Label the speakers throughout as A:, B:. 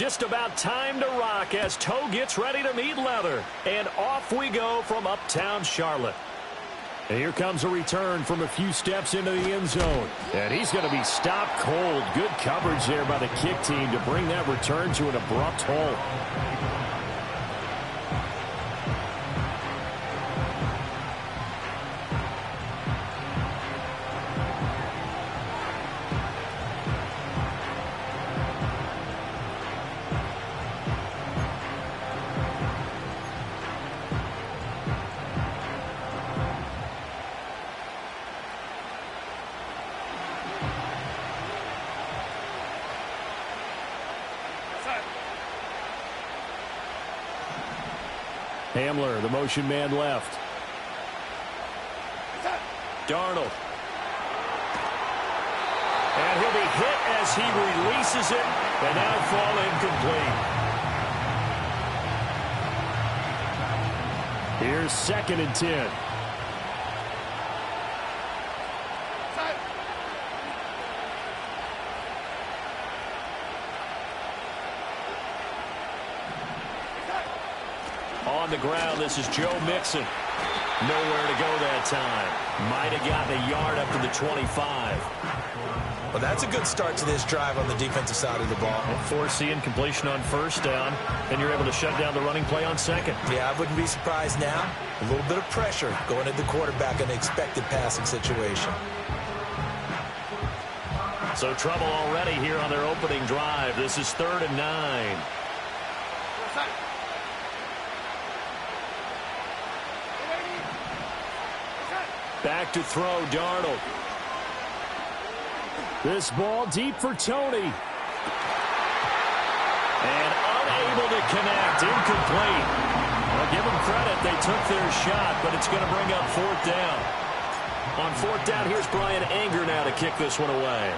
A: just about time to rock as toe gets ready to meet leather. And off we go from uptown Charlotte. And here comes a return from a few steps into the end zone. And he's going to be stopped cold. Good coverage there by the kick team to bring that return to an abrupt halt. Hamler, the motion man left. Darnold. And he'll be hit as he releases it, and now fall incomplete. Here's 2nd and 10. On the ground, this is Joe Mixon. Nowhere to go that time. Might have gotten a yard up to the 25.
B: Well, that's a good start to this drive on the defensive side of the ball.
A: And force the incompletion on 1st down, and you're able to shut down the running play on 2nd.
B: Yeah, I wouldn't be surprised now. A little bit of pressure going at the quarterback in an expected passing situation.
A: So trouble already here on their opening drive. This is 3rd and 9. Back to throw, Darnold. This ball deep for Tony. And unable to connect. Incomplete. Well, give them credit. They took their shot, but it's going to bring up 4th down. On 4th down, here's Brian Anger now to kick this one away.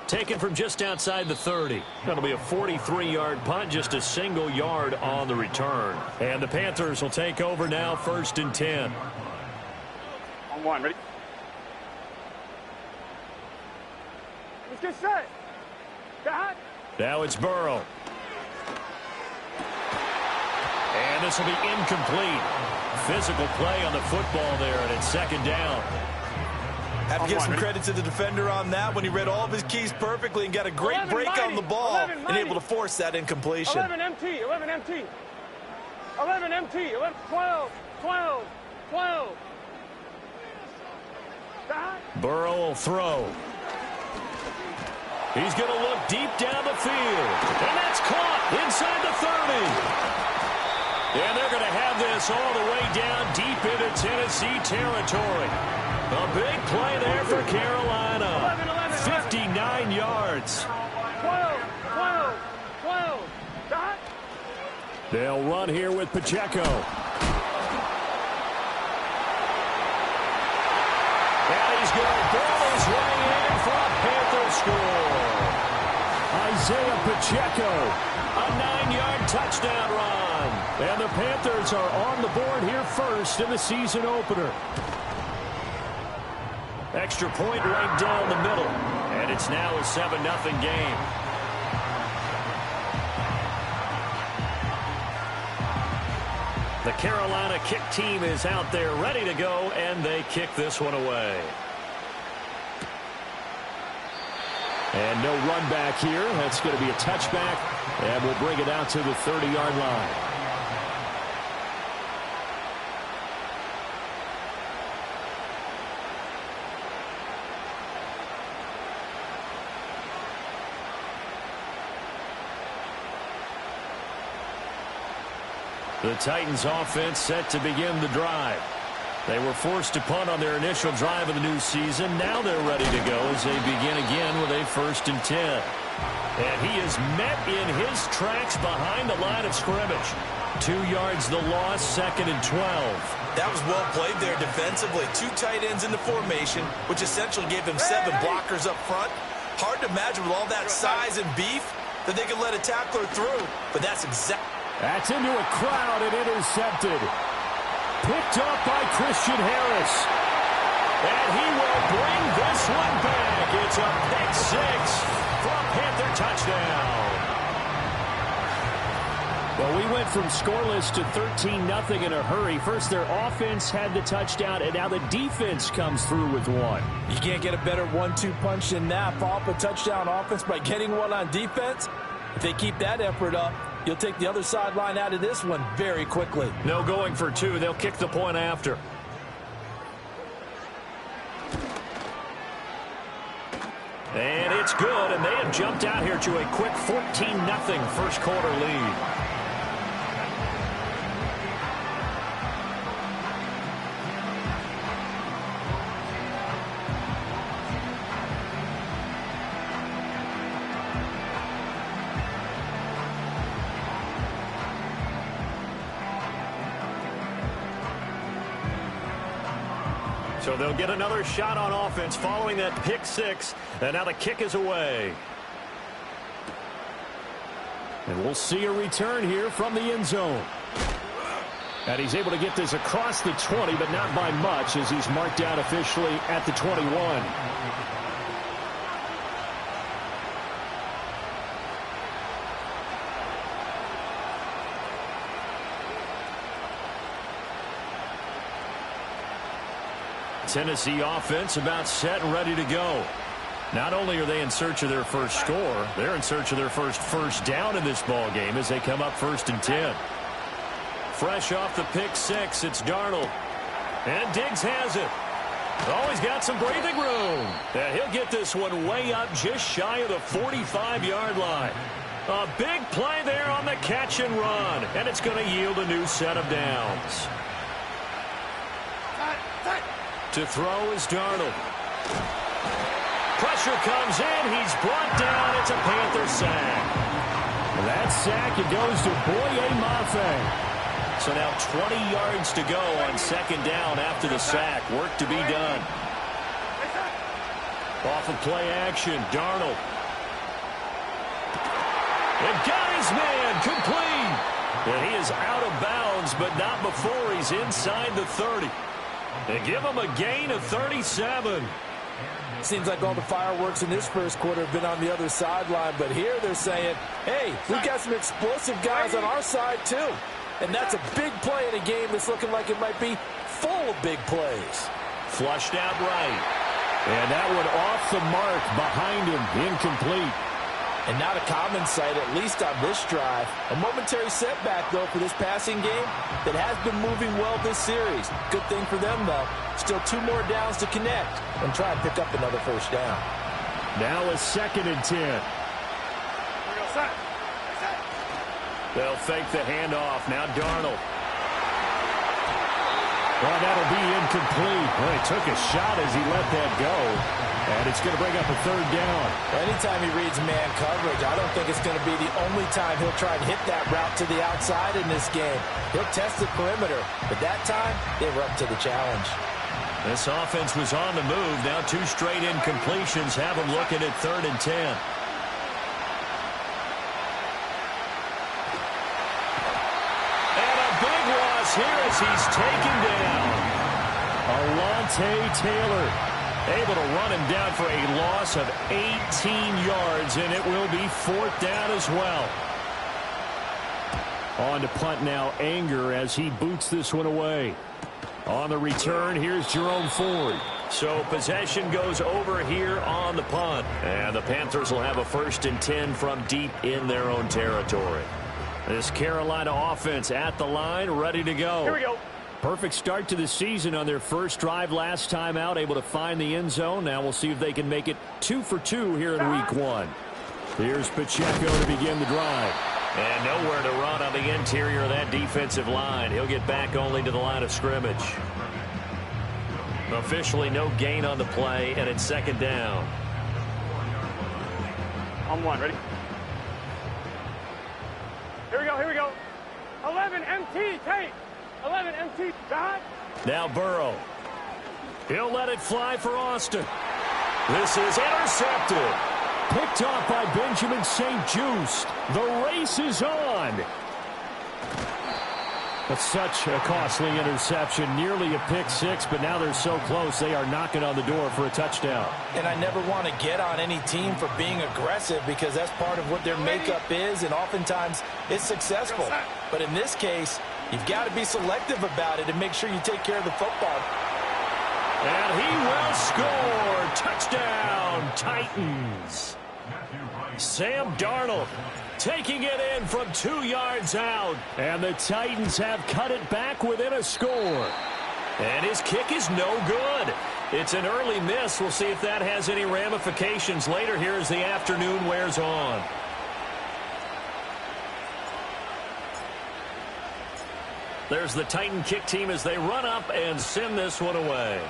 A: Taken from just outside the 30. That'll be a 43-yard punt, just a single yard on the return. And the Panthers will take over now, 1st and 10.
C: On 1, ready? Let's get set. Got.
A: Now it's Burrow. And this will be incomplete. Physical play on the football there, and it's 2nd down.
B: Have to give some credit to the defender on that when he read all of his keys perfectly and got a great break on the ball and able to force that incompletion.
C: 11 MT, 11 MT. 11 MT, 11, 12, 12, 12.
A: Burrow will throw. He's going to look deep down the field. And that's caught inside the 30. And they're going to have this all the way down deep into Tennessee territory. A big play there for Carolina. 59 yards.
C: 12, 12, 12.
A: They'll run here with Pacheco. And he's going to ball his way in for a Panther score. Isaiah Pacheco, a 9-yard touchdown run. And the Panthers are on the board here first in the season opener. Extra point right down the middle. And it's now a 7-0 game. The Carolina kick team is out there ready to go, and they kick this one away. And no run back here. That's going to be a touchback, and we'll bring it out to the 30-yard line. The Titans offense set to begin the drive. They were forced to punt on their initial drive of the new season. Now they're ready to go as they begin again with a 1st and 10. And he is met in his tracks behind the line of scrimmage. 2 yards the loss, 2nd and 12.
B: That was well played there defensively. 2 tight ends in the formation, which essentially gave them 7 blockers up front. Hard to imagine with all that size and beef that they could let a tackler through. But that's exactly...
A: That's into a crowd and intercepted. Picked up by Christian Harris. And he will bring this one back. back. It's a pick six for a Panther touchdown. Well, we went from scoreless to 13-0 in a hurry. First, their offense had the touchdown, and now the defense comes through with one.
B: You can't get a better 1-2 punch than that. Follow up a touchdown offense by getting one on defense. If they keep that effort up, you'll take the other sideline out of this one very quickly.
A: No going for two. They'll kick the point after. And it's good, and they have jumped out here to a quick 14-0 first quarter lead. So they'll get another shot on offense following that pick six. And now the kick is away. And we'll see a return here from the end zone. And he's able to get this across the 20, but not by much as he's marked out officially at the 21. Tennessee offense about set and ready to go. Not only are they in search of their first score, they're in search of their first down in this ball game as they come up 1st and 10. Fresh off the pick six, it's Darnold. And Diggs has it. Oh, he's got some breathing room. And he'll get this one way up just shy of the 45-yard line. A big play there on the catch and run. And it's going to yield a new set of downs. To throw is Darnold. Pressure comes in. He's brought down. It's a Panther sack. That sack, it goes to Boye Mafe. So now 20 yards to go on 2nd down after the sack. Work to be done. Off of play action, Darnold. And got his man complete. And he is out of bounds, but not before he's inside the 30. They give him a gain of 37.
B: Seems like all the fireworks in this first quarter have been on the other sideline, but here they're saying, hey, we've got some explosive guys on our side too. And that's a big play in a game that's looking like it might be full of big plays.
A: Flushed out right. And that one off the mark behind him, incomplete.
B: And not a common sight, at least on this drive. A momentary setback, though, for this passing game that has been moving well this series. Good thing for them, though. Still 2 more downs to connect and try and pick up another first down.
A: Now a 2nd and 10. They'll fake the handoff. Now Darnold. Well, that'll be incomplete. Well, he took a shot as he let that go. And it's going to bring up a 3rd down.
B: Anytime he reads man coverage, I don't think it's going to be the only time he'll try and hit that route to the outside in this game. He'll test the perimeter, but that time they were up to the challenge.
A: This offense was on the move. Now 2 straight incompletions have them looking at 3rd and 10. And a big loss here as he's taken down. Alontae Taylor able to run him down for a loss of 18 yards, and it will be 4th down as well. On to punt now, Anger as he boots this one away. On the return, here's Jerome Ford. So possession goes over here on the punt. And the Panthers will have a 1st and 10 from deep in their own territory. This Carolina offense at the line, ready to go.
C: Here we go.
A: Perfect start to the season on their first drive last time out, able to find the end zone. Now we'll see if they can make it 2 for 2 here in week 1. Here's Pacheco to begin the drive. And nowhere to run on the interior of that defensive line. He'll get back only to the line of scrimmage. Officially no gain on the play, and it's 2nd down.
C: On 1, ready? Here we go, here we go. 11 MT, Tate. 11 MT, God.
A: Now Burrow. He'll let it fly for Austin. This is intercepted. Picked off by Benjamin St. Juste. The race is on. But such a costly interception, nearly a pick six, but now they're so close they are knocking on the door for a touchdown.
B: And I never want to get on any team for being aggressive because that's part of what their makeup is, and oftentimes it's successful. But in this case, you've got to be selective about it and make sure you take care of the football.
A: And he will score. Touchdown, Titans. Sam Darnold taking it in from 2 yards out. And the Titans have cut it back within a score. And his kick is no good. It's an early miss. We'll see if that has any ramifications later here as the afternoon wears on. There's the Titan kick team as they run up and send this one away.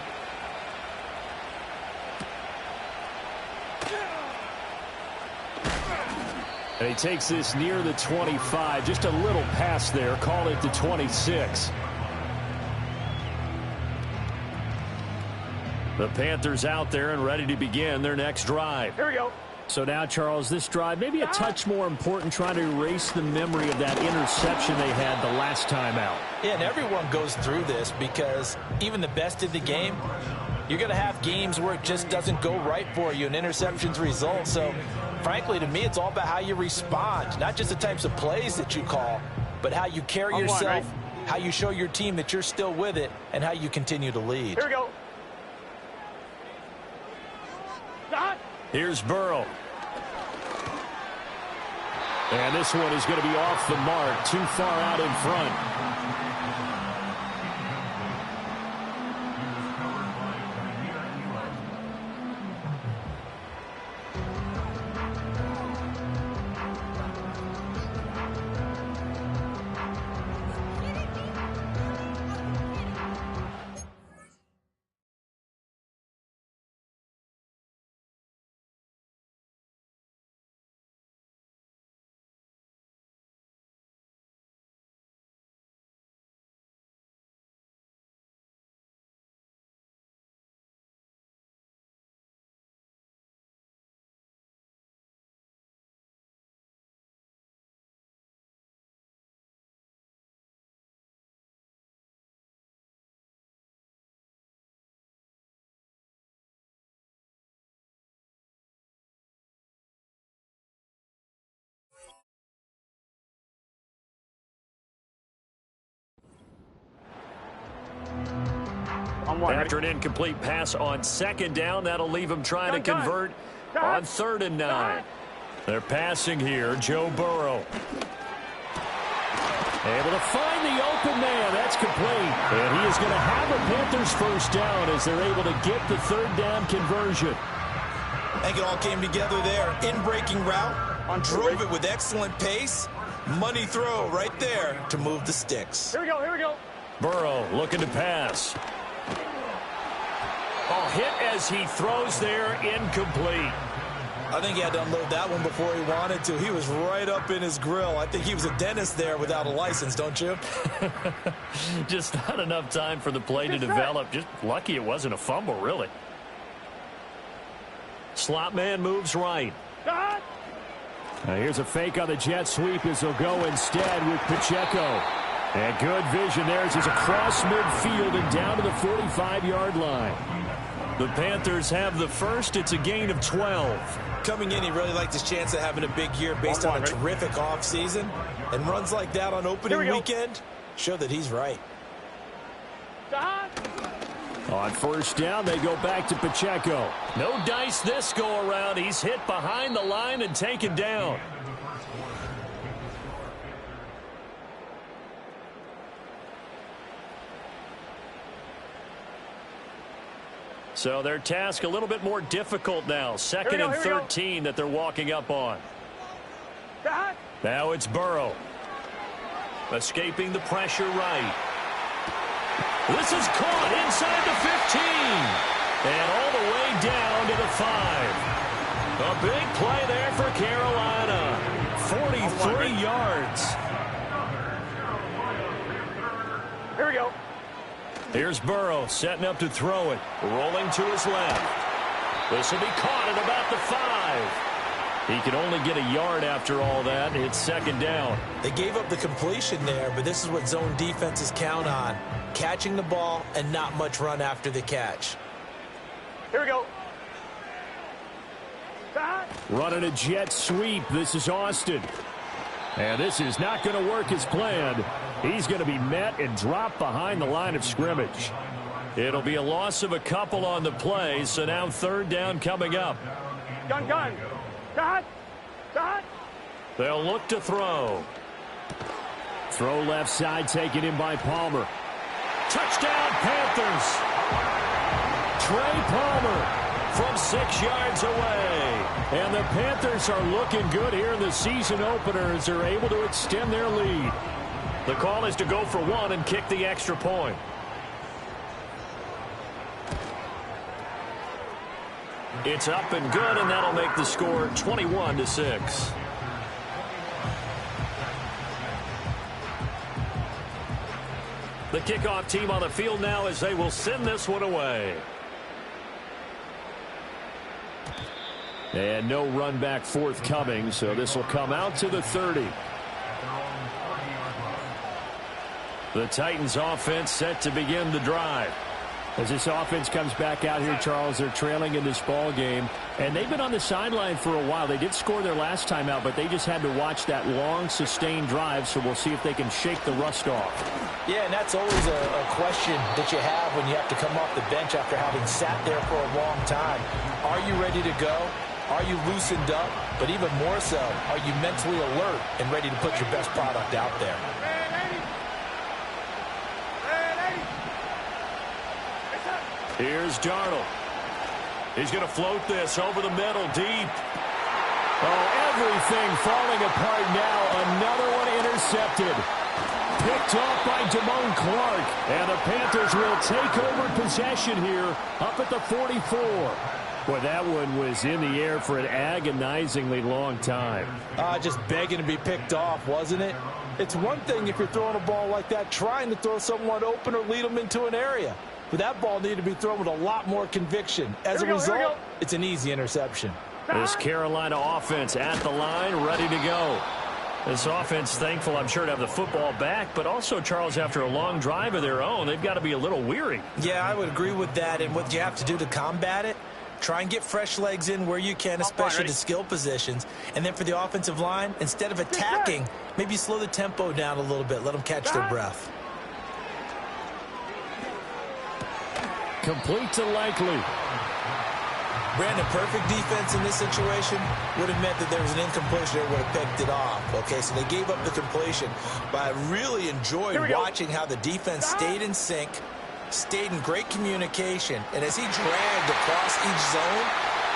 A: And he takes this near the 25. Just a little pass there. Call it the 26. The Panthers out there and ready to begin their next drive.
C: Here we go.
A: So now, Charles, this drive maybe a touch more important, trying to erase the memory of that interception they had the last time out.
B: Yeah, and everyone goes through this because even the best in the game, you're going to have games where it just doesn't go right for you and interceptions result. So, frankly, to me, it's all about how you respond, not just the types of plays that you call, but how you carry yourself, how you show your team that you're still with it, and how you continue to lead.
C: Here we go. Stop.
A: Here's Burrow. And this one is going to be off the mark, too far out in front. After an incomplete pass on second down, that'll leave him trying to convert on 3rd and 9. They're passing here. Joe Burrow. Able to find the open man. That's complete. And he is going to have a Panthers first down as they're able to get the 3rd down conversion.
B: I think it all came together there. In-breaking route. Drove it with excellent pace. Money throw right there to move the sticks.
C: Here we go. Here we go.
A: Burrow looking to pass. Oh, hit as he throws there, incomplete.
B: I think he had to unload that one before he wanted to. He was right up in his grill. I think he was a dentist there without a license, don't you?
A: Just not enough time for the play to develop. Just lucky it wasn't a fumble, really. Slot man moves right. Now here's a fake on the jet sweep as they'll go instead with Pacheco. And good vision there as he's across midfield and down to the 45-yard line. The Panthers have the first. It's a gain of 12.
B: Coming in, he really liked his chance of having a big year based on a terrific offseason. And runs like that on opening weekend show that he's right.
A: On first down, they go back to Pacheco. No dice this go-around. He's hit behind the line and taken down. So their task a little bit more difficult now. 2nd and 13 that they're walking up on. Now it's Burrow. Escaping the pressure right. This is caught inside the 15. And all the way down to the 5. A big play there for Carolina. 43 yards.
C: Here we go.
A: Here's Burrow setting up to throw it. Rolling to his left. This will be caught at about the 5. He can only get a yard after all that. It's second down.
B: They gave up the completion there, but this is what zone defenses count on. Catching the ball and not much run after the catch.
C: Here we go.
A: Running a jet sweep. This is Austin. And this is not going to work as planned. He's going to be met and dropped behind the line of scrimmage. It'll be a loss of a couple on the play, so now third down coming up.
C: Gun. Dot.
A: They'll look to throw. Throw left side, taken in by Palmer. Touchdown, Panthers. Trey Palmer from 6 yards away. And the Panthers are looking good here in the season opener as they're able to extend their lead. The call is to go for one and kick the extra point. It's up and good, and that'll make the score 21-6. The kickoff team on the field now as they will send this one away. And no run back forthcoming, so this will come out to the 30. The Titans offense set to begin the drive. As this offense comes back out here, Charles, they're trailing in this ball game, and they've been on the sideline for a while. They did score their last time out, but they just had to watch that long, sustained drive, so we'll see if they can shake the rust off.
B: Yeah, and that's always a question that you have when you have to come off the bench after having sat there for a long time. Are you ready to go? Are you loosened up? But even more so, are you mentally alert and ready to put your best product out there?
A: Here's Darnold. He's going to float this over the middle, deep. Oh, everything falling apart now. Another one intercepted. Picked off by Damone Clark. And the Panthers will take over possession here up at the 44. Boy, that one was in the air for an agonizingly long time.
B: Just begging to be picked off, wasn't it? It's one thing if you're throwing a ball like that, trying to throw someone open or lead them into an area. But that ball needed to be thrown with a lot more conviction. As a result, it's an easy interception.
A: This Carolina offense at the line, ready to go. This offense, thankful, I'm sure, to have the football back, but also, Charles, after a long drive of their own, they've got to be a little weary.
B: Yeah, I would agree with that. And what you have to do to combat it, try and get fresh legs in where you can, especially to skill positions. And then for the offensive line, instead of attacking, maybe slow the tempo down a little bit. Let them catch their breath.
A: Complete to Likely.
B: Brandon, perfect defense in this situation would have meant that there was an incompletion that would have picked it off. Okay, so they gave up the completion. But I really enjoyed watching how the defense stayed in sync, stayed in great communication. And as he dragged across each zone,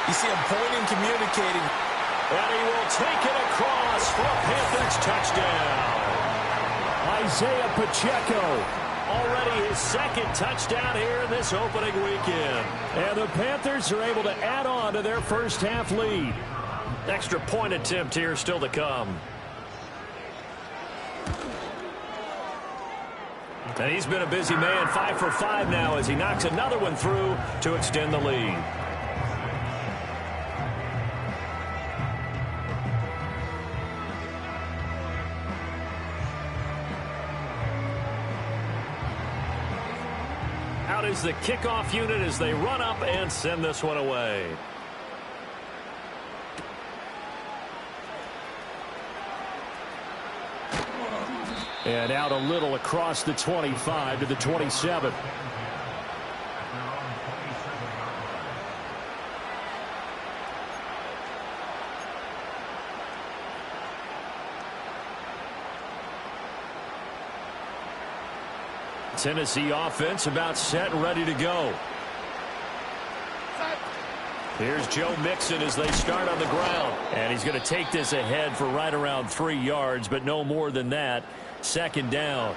B: you see him pointing, communicating.
A: And he will take it across for a Panthers touchdown. Isaiah Pacheco. Already his second touchdown here in this opening weekend. And the Panthers are able to add on to their first half lead. Extra point attempt here still to come. And he's been a busy man, 5 for 5 now as he knocks another one through to extend the lead. Out is the kickoff unit as they run up and send this one away. And out a little across the 25 to the 27. Tennessee offense about set and ready to go. Here's Joe Mixon as they start on the ground. And he's going to take this ahead for right around 3 yards, but no more than that. Second down.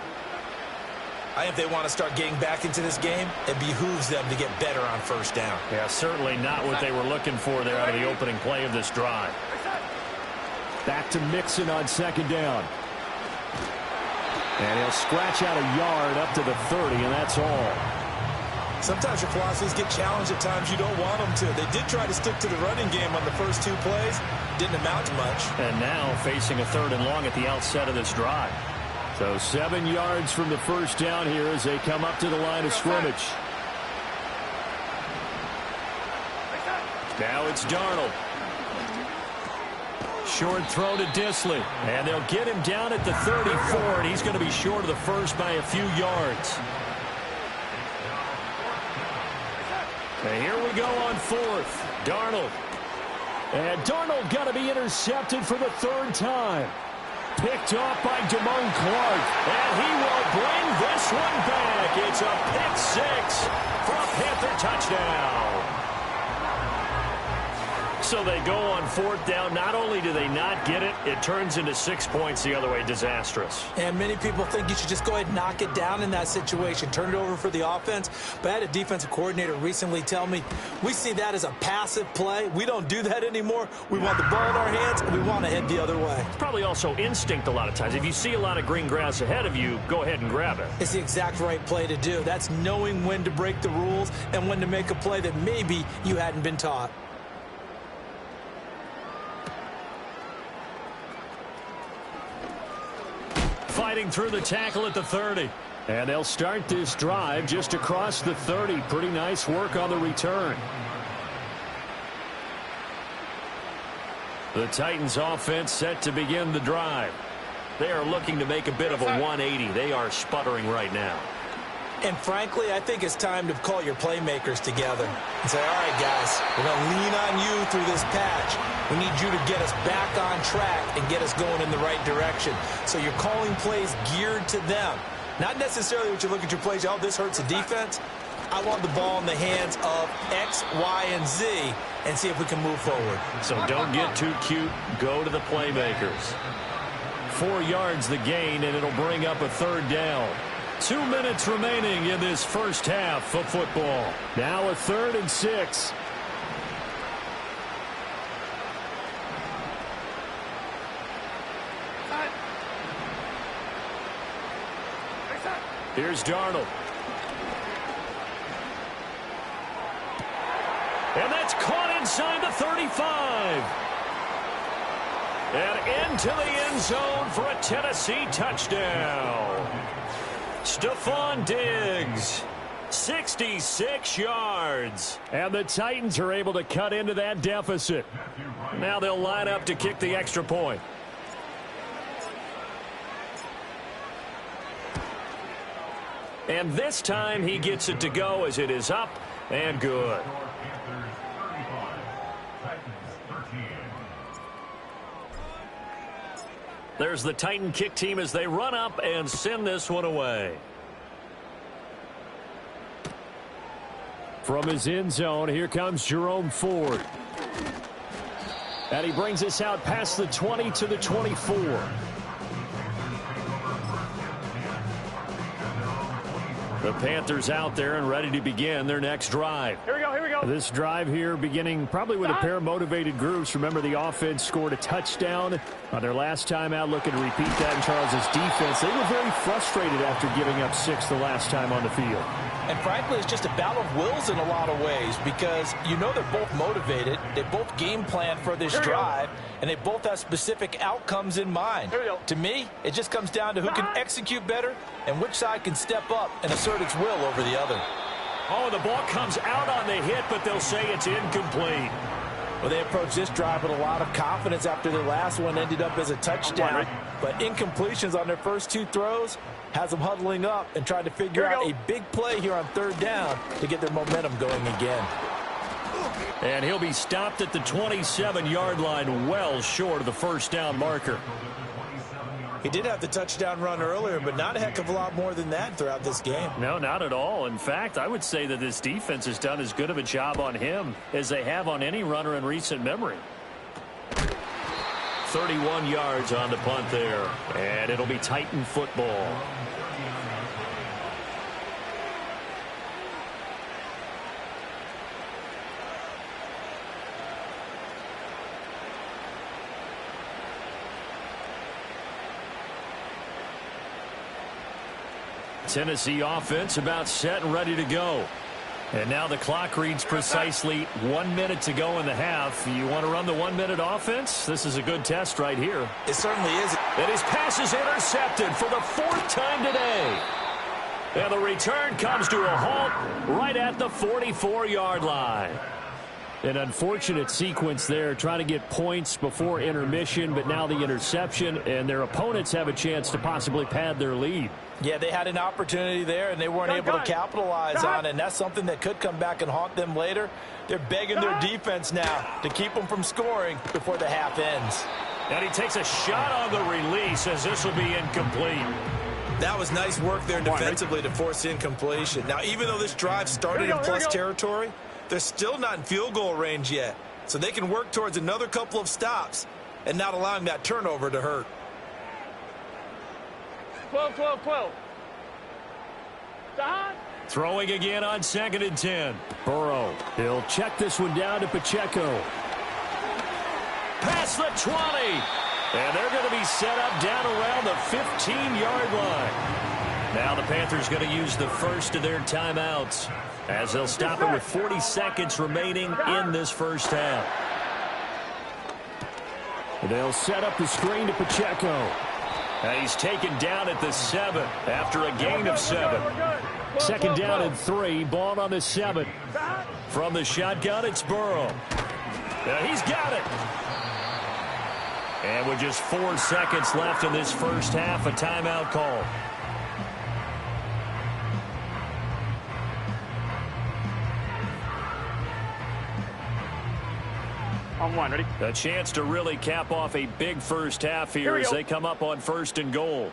B: I think if they want to start getting back into this game, it behooves them to get better on first down.
A: Yeah, certainly not what they were looking for there out of the opening play of this drive. Back to Mixon on second down. And he'll scratch out a yard up to the 30, and that's all.
B: Sometimes your philosophies get challenged at times you don't want them to. They did try to stick to the running game on the first 2 plays. Didn't amount to much.
A: And now facing a 3rd and long at the outset of this drive. So 7 yards from the first down here as they come up to the line of scrimmage. Now it's Darnold. Short throw to Disley. And they'll get him down at the 34, and he's going to be short of the first by a few yards. And here we go on 4th. Darnold. And Darnold got to be intercepted for the 3rd time. Picked off by Damone Clark. And he will bring this one back. It's a pick 6 for a Panther touchdown. So they go on 4th down. Not only do they not get it, it turns into 6 points the other way. Disastrous.
B: And many people think you should just go ahead and knock it down in that situation. Turn it over for the offense. But I had a defensive coordinator recently tell me, we see that as a passive play. We don't do that anymore. We want the ball in our hands, and we want to head the other way.
A: It's probably also instinct a lot of times. If you see a lot of green grass ahead of you, go ahead and grab it.
B: It's the exact right play to do. That's knowing when to break the rules and when to make a play that maybe you hadn't been taught.
A: Fighting through the tackle at the 30. And they'll start this drive just across the 30. Pretty nice work on the return. The Titans offense set to begin the drive. They are looking to make a bit of a 180. They are sputtering right now.
B: And frankly, I think it's time to call your playmakers together and say, all right, guys, we're going to lean on you through this patch. We need you to get us back on track and get us going in the right direction. So you're calling plays geared to them. Not necessarily what you look at your plays, oh, this hurts the defense. I want the ball in the hands of X, Y, and Z and see if we can move forward.
A: So don't get too cute. Go to the playmakers. 4 yards the gain, and it'll bring up a 3rd down. 2 minutes remaining in this first half of football. Now a 3rd and 6. Here's Darnold. And that's caught inside the 35. And into the end zone for a Tennessee touchdown. Stephon Diggs, 66 yards. And the Titans are able to cut into that deficit. Now they'll line up to kick the extra point. And this time he gets it to go as it is up and good. There's the Titan kick team as they run up and send this one away. From his end zone, here comes Jerome Ford. And he brings us out past the 20 to the 24. The Panthers out there and ready to begin their next drive.
C: Here we go, here we go.
A: This drive here beginning probably with a pair of motivated groups. Remember, the offense scored a touchdown on their last time out, looking to repeat that in Charles's defense. They were very frustrated after giving up 6 the last time on the field.
B: And frankly, it's just a battle of wills in a lot of ways because you know they're both motivated. They both game plan for this drive, and they both have specific outcomes in mind. To me, it just comes down to who can execute better and which side can step up and assert its will over the other.
A: Oh, the ball comes out on the hit, but they'll say it's incomplete.
B: Well, they approached this drive with a lot of confidence after their last one ended up as a touchdown. But incompletions on their first 2 throws has them huddling up and trying to figure out a big play here on 3rd down to get their momentum going again.
A: And he'll be stopped at the 27-yard line, well short of the first down marker.
B: He did have the touchdown run earlier, but not a heck of a lot more than that throughout this game.
A: No, not at all. In fact, I would say that this defense has done as good of a job on him as they have on any runner in recent memory. 31 yards on the punt there, and it'll be Titan football. Tennessee offense about set and ready to go. And now the clock reads precisely 1 minute to go in the half. You want to run the 1 minute offense? This is a good test right here.
B: It certainly is.
A: And his pass is intercepted for the 4th time today. And the return comes to a halt right at the 44-yard line. An unfortunate sequence there, trying to get points before intermission, but now the interception, and their opponents have a chance to possibly pad their lead.
B: Yeah, they had an opportunity there, and they weren't able to capitalize on it, and that's something that could come back and haunt them later. They're begging their defense now to keep them from scoring before the half ends.
A: And he takes a shot on the release as this will be incomplete.
B: That was nice work there defensively to force incompletion. Now, even though this drive started in plus territory, they're still not in field goal range yet. So they can work towards another couple of stops and not allowing that turnover to hurt.
C: 12, 12, 12. Stop.
A: Throwing again on 2nd and 10. Burrow. He'll check this one down to Pacheco. Past the 20. And they're going to be set up down around the 15-yard line. Now the Panthers going to use the first of their timeouts as they'll stop it with 40 seconds remaining in this first half. They'll set up the screen to Pacheco. And he's taken down at the 7 after a gain of 7. 2nd down and 3. Ball on the 7. From the shotgun, it's Burrow. Now he's got it. And with just 4 seconds left in this first half, a timeout call.
C: On 1, ready?
A: A chance to really cap off a big first half here as they come up on 1st and goal.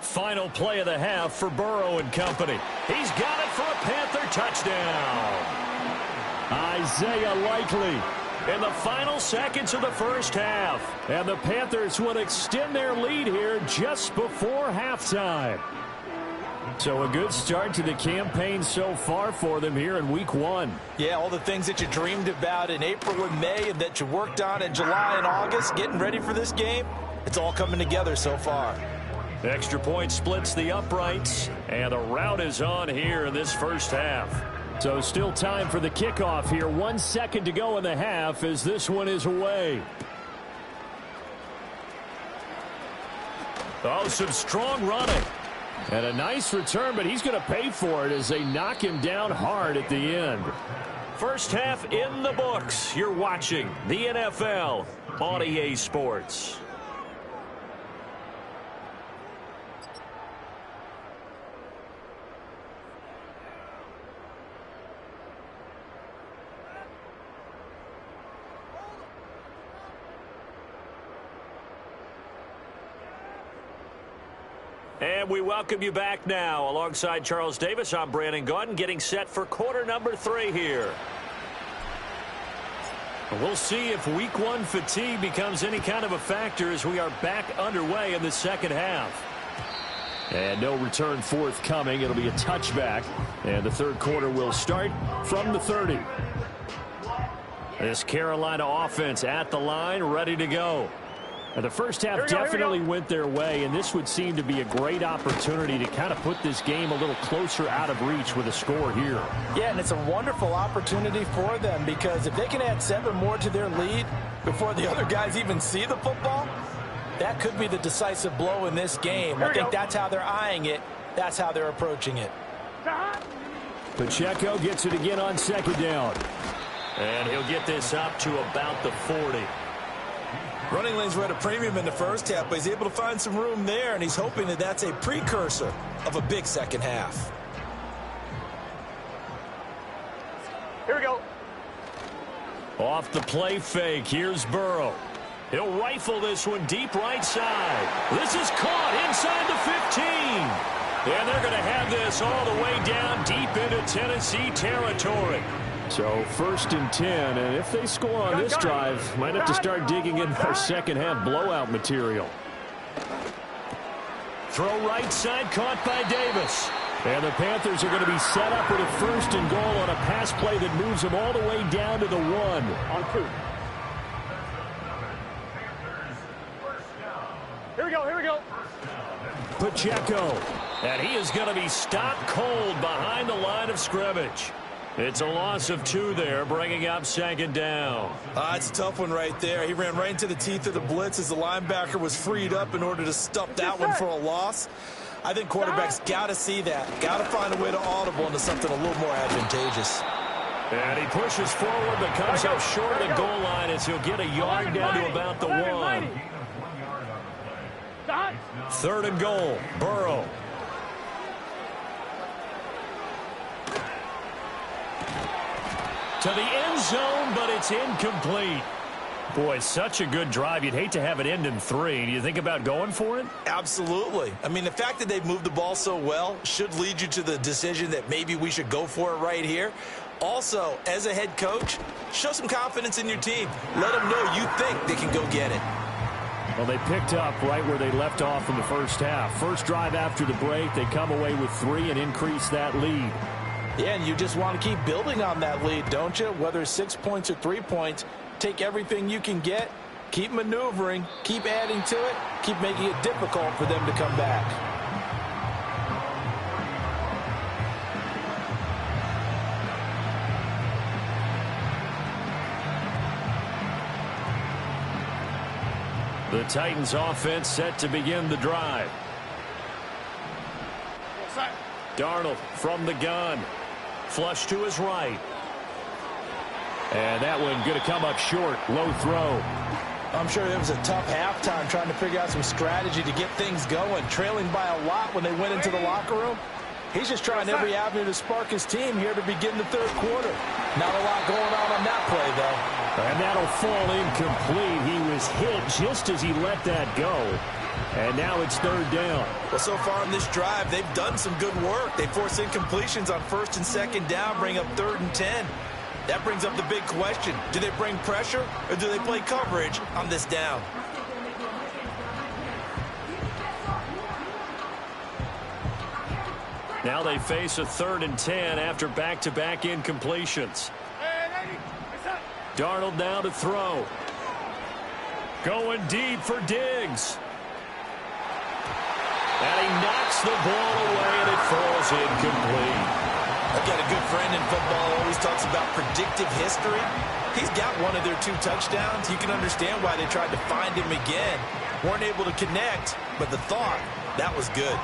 A: Final play of the half for Burrow and company. He's got it for a Panther touchdown. Isaiah Likely in the final seconds of the first half. And the Panthers will extend their lead here just before halftime. So a good start to the campaign so far for them here in week 1.
B: Yeah, all the things that you dreamed about in April and May and that you worked on in July and August, getting ready for this game, it's all coming together so far.
A: Extra point splits the uprights, and the route is on here in this first half. So still time for the kickoff here. 1 second to go in the half as this one is away. Oh, some strong running. And a nice return, but he's going to pay for it as they knock him down hard at the end. First half in the books. You're watching the NFL on EA Sports. And we welcome you back now. Alongside Charles Davis, I'm Brandon Gaudin, getting set for quarter number 3 here. We'll see if week 1 fatigue becomes any kind of a factor as we are back underway in the second half. And no return forthcoming. It'll be a touchback. And the third quarter will start from the 30. This Carolina offense at the line, ready to go. And the first half definitely went their way, and this would seem to be a great opportunity to kind of put this game a little closer out of reach with a score here.
B: Yeah, and it's a wonderful opportunity for them because if they can add 7 more to their lead before the other guys even see the football, that could be the decisive blow in this game. I think that's how they're eyeing it. That's how they're approaching it.
A: Pacheco gets it again on 2nd down. And he'll get this up to about the 40.
B: Running lanes were at a premium in the first half, but he's able to find some room there, and he's hoping that that's a precursor of a big second half.
C: Here we go.
A: Off the play fake, here's Burrow. He'll rifle this one deep right side. This is caught inside the 15. And they're going to have this all the way down deep into Tennessee territory. So 1st and 10, and if they score on this drive, might have to start digging in our second half blowout material. Throw right side, caught by Davis. And the Panthers are going to be set up with a 1st and goal on a pass play that moves them all the way down to the 1.
C: On 2. Here we go, here we go.
A: Pacheco And he is going to be stopped cold behind the line of scrimmage. It's a loss of 2 there, bringing up 2nd down.
B: It's a tough one right there. He ran right into the teeth of the blitz as the linebacker was freed up in order to stuff that one for a loss. I think quarterbacks got to see that. Got to find a way to audible into something a little more advantageous.
A: And he pushes forward, but comes up short of the goal line as he'll get a yard down to about the 1. 3rd and goal, Burrow. To the end zone, but it's incomplete. Boy, such a good drive. You'd hate to have it end in 3. Do you think about going for it?
B: Absolutely. I mean, the fact that they've moved the ball so well should lead you to the decision that maybe we should go for it right here. Also, as a head coach, show some confidence in your team. Let them know you think they can go get it.
A: Well, they picked up right where they left off in the first half. First drive after the break, they come away with 3 and increase that lead.
B: Yeah, and you just want to keep building on that lead, don't you? Whether it's 6 points or 3 points, take everything you can get, keep maneuvering, keep adding to it, keep making it difficult for them to come back.
A: The Titans offense set to begin the drive. Darnold from the gun. Flush to his right. And that one going to come up short. Low throw.
B: I'm sure it was a tough halftime trying to figure out some strategy to get things going. Trailing by a lot when they went into the locker room. He's just trying every avenue to spark his team here to begin the 3rd quarter. Not a lot going on that play, though.
A: And that'll fall incomplete. He was hit just as he let that go. And now it's 3rd down.
B: Well, so far in this drive, they've done some good work. They force incompletions on 1st and 2nd down, bring up 3rd and 10. That brings up the big question. Do they bring pressure or do they play coverage on this down?
A: Now they face a 3rd and 10 after back-to-back incompletions. Darnold now to throw. Going deep for Diggs. And he knocks the ball away, and it falls incomplete.
B: I've got a good friend in football, always talks about predictive history. He's got one of their 2 touchdowns. You can understand why they tried to find him again. Weren't able to connect, but the thought, that was good.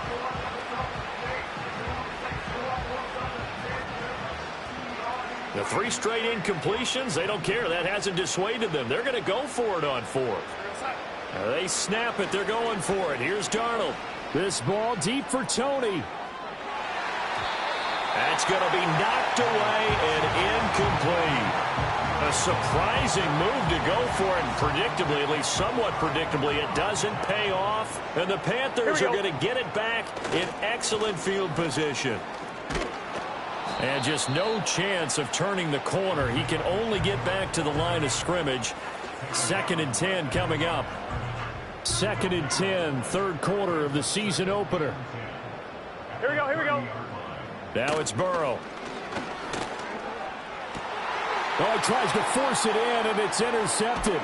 A: The 3 straight incompletions, they don't care. That hasn't dissuaded them. They're going to go for it on 4th. They snap it. They're going for it. Here's Darnold. This ball deep for Tony. That's going to be knocked away and incomplete. A surprising move to go for it, and predictably, at least somewhat predictably, it doesn't pay off. And the Panthers are going to get it back in excellent field position. And just no chance of turning the corner. He can only get back to the line of scrimmage. 2nd and 10 coming up. 2nd and 10, 3rd quarter of the season opener.
C: Here we go, here we go.
A: Now it's Burrow. Oh, he tries to force it in, and it's intercepted.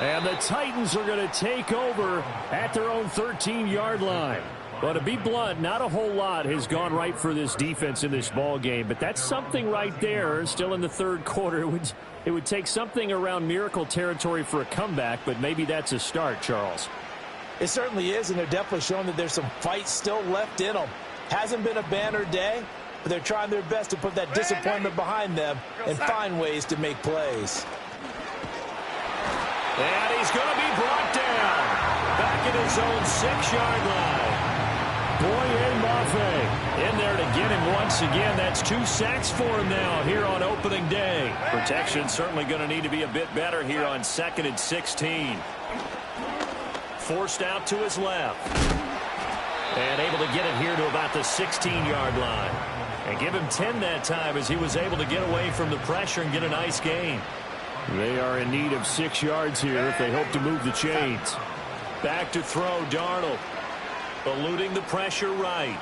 A: And the Titans are going to take over at their own 13-yard line. But to be blunt, not a whole lot has gone right for this defense in this ball game. But that's something right there. Still in the 3rd quarter. It would take something around miracle territory for a comeback, but maybe that's a start, Charles.
B: It certainly is, and they're definitely showing that there's some fight still left in them. Hasn't been a banner day, but they're trying their best to put that disappointment behind them and find ways to make plays.
A: And he's going to be brought down back at his own 6-yard line. Boye Mafe in there to get him once again. That's 2 sacks for him now here on opening day. Protection certainly going to need to be a bit better here on 2nd and 16. Forced out to his left. And able to get it here to about the 16-yard line. And give him 10 that time as he was able to get away from the pressure and get a nice gain. They are in need of 6 yards here if they hope to move the chains. Back to throw, Darnold. Eluding the pressure right.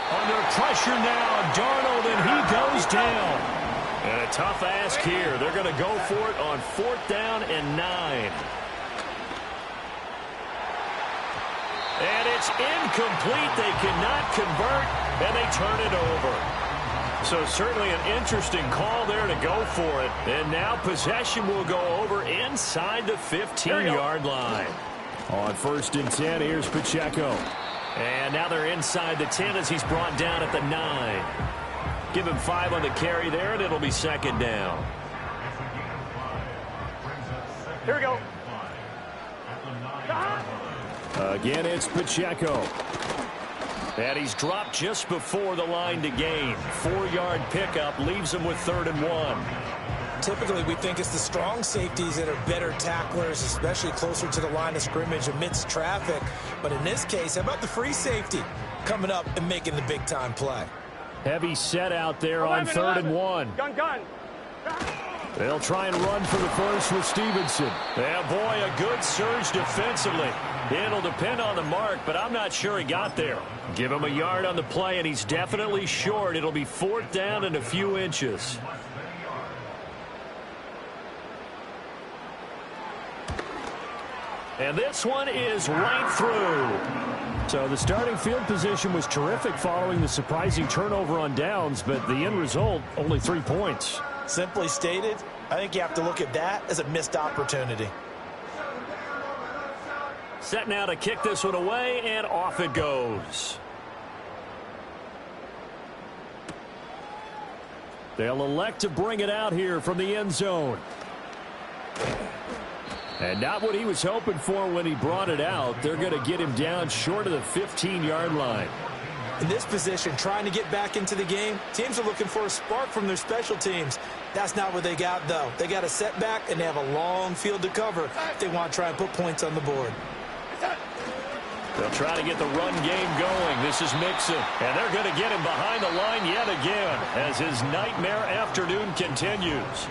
A: Under pressure now, Darnold, and he goes down. And a tough ask here. They're going to go for it on 4th down and 9. And it's incomplete. They cannot convert, and they turn it over. So certainly an interesting call there to go for it. And now possession will go over inside the 15-yard line. On 1st and 10, here's Pacheco. And now they're inside the 10 as he's brought down at the 9. Give him 5 on the carry there, and it'll be 2nd down.
C: Here we go.
A: Again, it's Pacheco. And he's dropped just before the line to gain. 4-yard pickup leaves him with 3rd and 1.
B: Typically, we think it's the strong safeties that are better tacklers, especially closer to the line of scrimmage amidst traffic. But in this case, how about the free safety coming up and making the big-time play?
A: Heavy set out there on 3rd and 1.
C: Gun.
A: They'll try and run for the first with Stevenson. Yeah, boy, a good surge defensively. It'll depend on the mark, but I'm not sure he got there. Give him a yard on the play, and he's definitely short. It'll be 4th down and a few inches. And this one is right through. So the starting field position was terrific following the surprising turnover on downs, but the end result, only 3 points.
B: Simply stated, I think you have to look at that as a missed opportunity.
A: Set now to kick this one away, and off it goes. They'll elect to bring it out here from the end zone. And not what he was hoping for when he brought it out. They're going to get him down short of the 15-yard line.
B: In this position, trying to get back into the game, teams are looking for a spark from their special teams. That's not what they got, though. They got a setback, and they have a long field to cover if they want to try and put points on the board.
A: They'll try to get the run game going. This is Mixon, and they're going to get him behind the line yet again as his nightmare afternoon continues.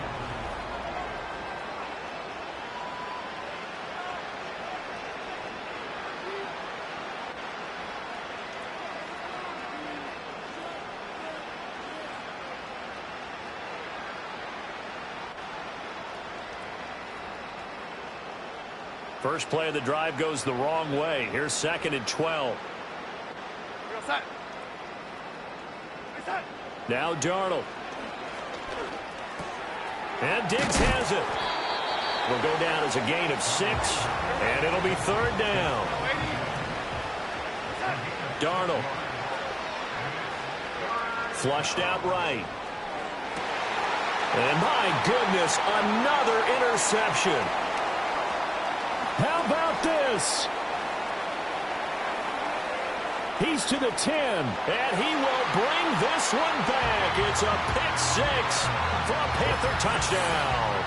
A: First play of the drive goes the wrong way. Here's 2nd and 12. Now Darnold. And Diggs has it. Will go down as a gain of 6, and it'll be 3rd down. Darnold. Flushed out right. And my goodness, another interception. How about this? He's to the 10, and he will bring this one back. It's a pick-6 for a Panther touchdown.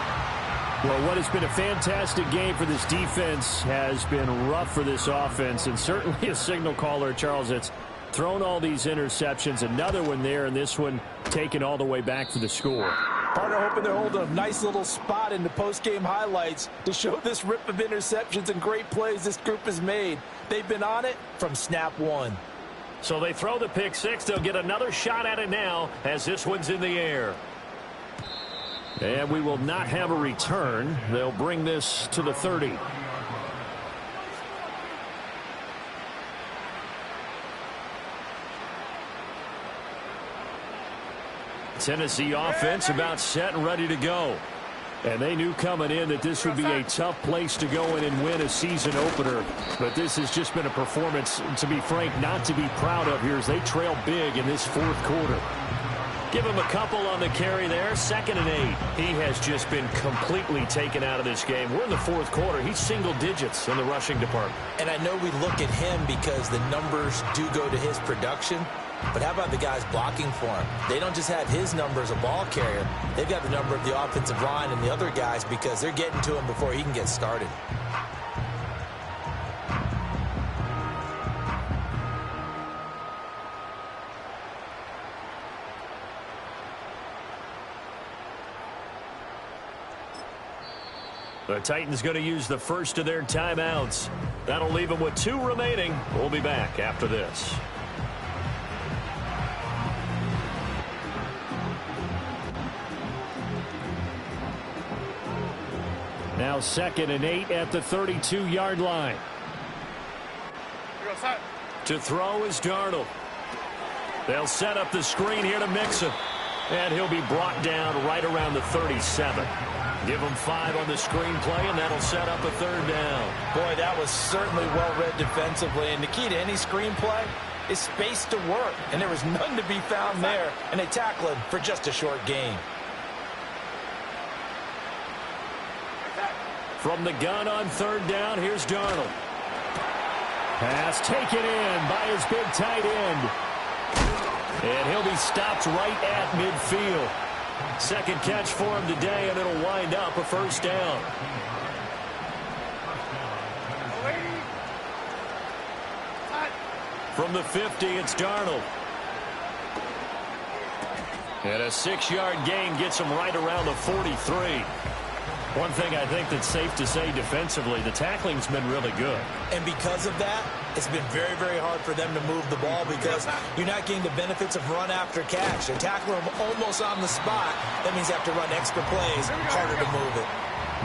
A: Well, what has been a fantastic game for this defense has been rough for this offense, and certainly a signal caller, Charles, that's thrown all these interceptions. Another one there, and this one taken all the way back for the score.
B: Partner hoping they're holding a nice little spot in the post-game highlights to show this rip of interceptions and great plays this group has made. They've been on it from snap 1.
A: So they throw the pick-6. They'll get another shot at it now as this one's in the air. And we will not have a return. They'll bring this to the 30. Tennessee offense about set and ready to go. And they knew coming in that this would be a tough place to go in and win a season opener. But this has just been a performance, to be frank, not to be proud of here as they trail big in this 4th quarter. Give him a couple on the carry there. 2nd and 8. He has just been completely taken out of this game. We're in the 4th quarter. He's single digits in the rushing department.
B: And I know we look at him because the numbers do go to his production. But how about the guys blocking for him? They don't just have his number as a ball carrier. They've got the number of the offensive line and the other guys because they're getting to him before he can get started.
A: The Titans going to use the first of their timeouts. That'll leave them with 2 remaining. We'll be back after this. Now 2nd and 8 at the 32-yard line. To throw is Darnold. They'll set up the screen here to Mixon. And he'll be brought down right around the 37. Give him 5 on the screenplay, and that'll set up a 3rd down.
B: Boy, that was certainly well-read defensively. And the key to any screenplay is space to work. And there was none to be found there. And they tackle him for just a short gain.
A: From the gun on 3rd down, here's Darnold. Pass taken in by his big tight end. And he'll be stopped right at midfield. Second catch for him today, and it'll wind up a 1st down. From the 50, it's Darnold. And a 6-yard gain gets him right around the 43. One thing I think that's safe to say defensively, the tackling's been really good.
B: And because of that, it's been very, very hard for them to move the ball because you're not getting the benefits of run after catch. They tackle him almost on the spot. That means they have to run extra plays, harder to move it.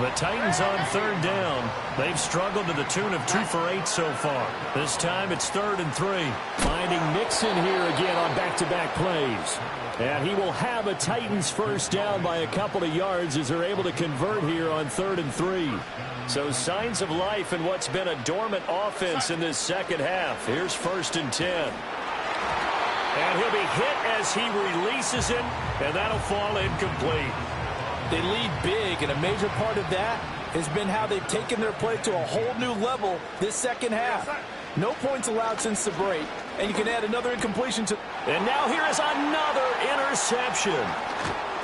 A: The Titans on 3rd down. They've struggled to the tune of 2 for 8 so far. This time it's 3rd and 3. Finding Mixon here again on back-to-back plays. And he will have a Titans 1st down by a couple of yards as they're able to convert here on 3rd and 3. So signs of life in what's been a dormant offense in this second half. Here's 1st and 10. And he'll be hit as he releases it, and that'll fall incomplete.
B: They lead big, and a major part of that has been how they've taken their play to a whole new level this second half. No points allowed since the break, and you can add another incompletion to...
A: And now here is another interception.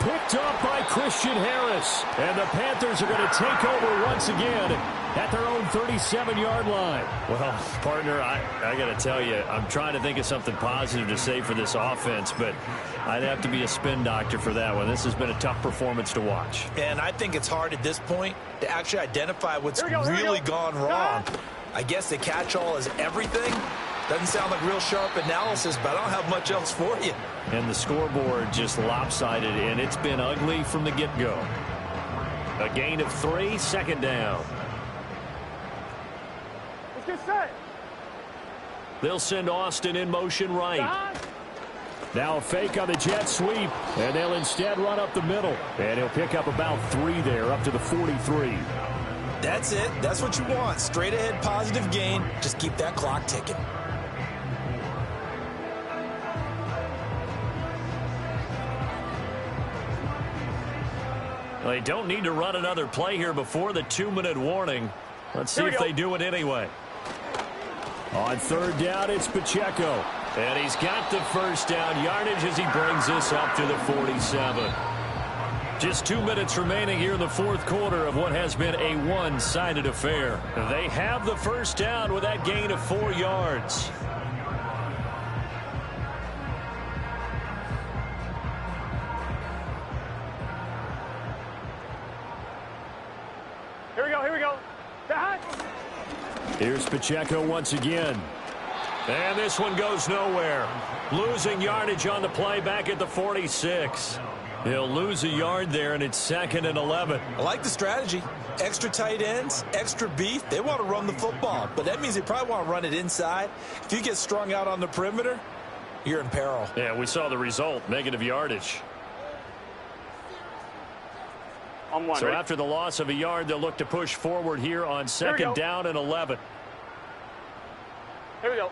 A: Picked up by Christian Harris. And the Panthers are going to take over once again at their own 37-yard line. Well, partner, I got to tell you, I'm trying to think of something positive to say for this offense, but I'd have to be a spin doctor for that one. This has been a tough performance to watch.
B: And I think it's hard at this point to actually identify what's really gone wrong. I guess the catch-all is everything. Doesn't sound like real sharp analysis, but I don't have much else for you.
A: And the scoreboard just lopsided, and it's been ugly from the get-go. A gain of 3, 2nd down.
C: Let's get set.
A: They'll send Austin in motion right. Now a fake on the jet sweep, and they'll instead run up the middle. And he'll pick up about 3 there, up to the 43.
B: That's it. That's what you want. Straight ahead positive gain. Just keep that clock ticking.
A: They don't need to run another play here before the 2-minute warning. Let's see if they do it anyway. On 3rd down, it's Pacheco. And he's got the 1st down yardage as he brings this up to the 47. Just 2 minutes remaining here in the 4th quarter of what has been a one-sided affair. They have the 1st down with that gain of 4 yards.
C: Here we go.
A: Here's Pacheco once again. And this one goes nowhere. Losing yardage on the play back at the 46. He'll lose a yard there, and it's 2nd and 11.
B: I like the strategy. Extra tight ends, extra beef. They want to run the football, but that means they probably want to run it inside. If you get strung out on the perimeter, you're in peril.
A: Yeah, we saw the result, negative yardage. So after the loss of a yard, they'll look to push forward here on 2nd down and 11.
C: Here we go.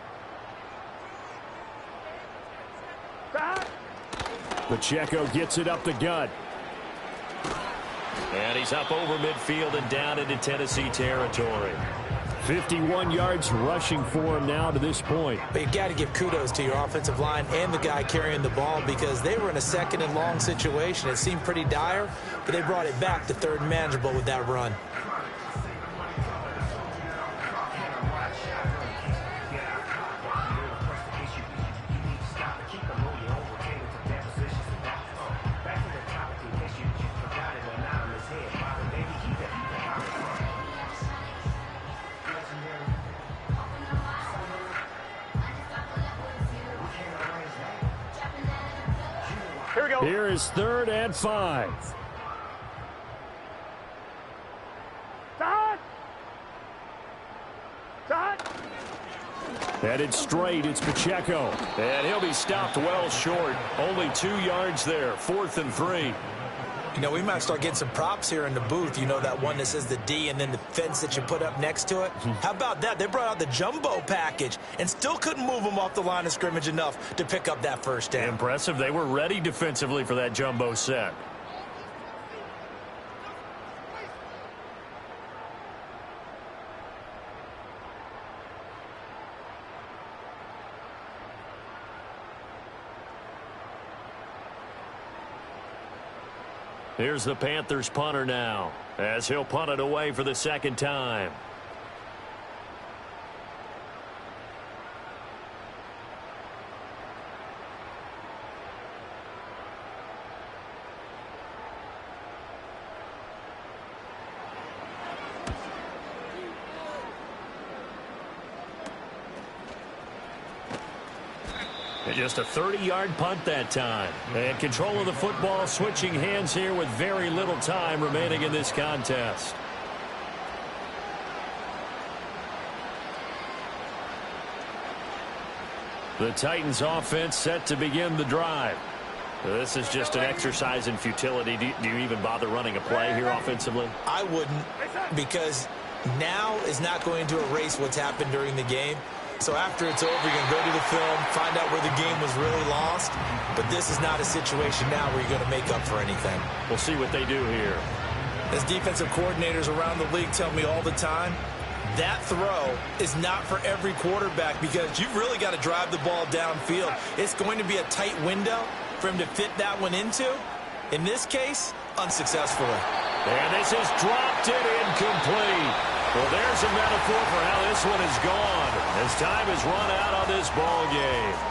A: Pacheco gets it up the gut. And he's up over midfield and down into Tennessee territory. 51 yards rushing for him now to this point.
B: But you got to give kudos to your offensive line and the guy carrying the ball because they were in a 2nd and long situation. It seemed pretty dire, but they brought it back to 3rd and manageable with that run.
A: Here is 3rd and 5. Headed straight, it's Pacheco. And he'll be stopped well short. Only 2 yards there, 4th and 3.
B: You know, we might start getting some props here in the booth. You know, that one that says the D and then the fence that you put up next to it? How about that? They brought out the jumbo package and still couldn't move them off the line of scrimmage enough to pick up that first down.
A: Impressive. They were ready defensively for that jumbo set. Here's the Panthers punter now, as he'll punt it away for the 2nd time. Just a 30-yard punt that time. And control of the football, switching hands here with very little time remaining in this contest. The Titans offense set to begin the drive. This is just an exercise in futility. Do you even bother running a play here offensively?
B: I wouldn't, because now is not going to erase what's happened during the game. So after it's over, you're going to go to the film, find out where the game was really lost. But this is not a situation now where you're going to make up for anything.
A: We'll see what they do here.
B: As defensive coordinators around the league tell me all the time, that throw is not for every quarterback because you've really got to drive the ball downfield. It's going to be a tight window for him to fit that one into. In this case, unsuccessfully.
A: And this is dropped it incomplete. Well, there's a metaphor for how this one is gone as time is run out on this ball game.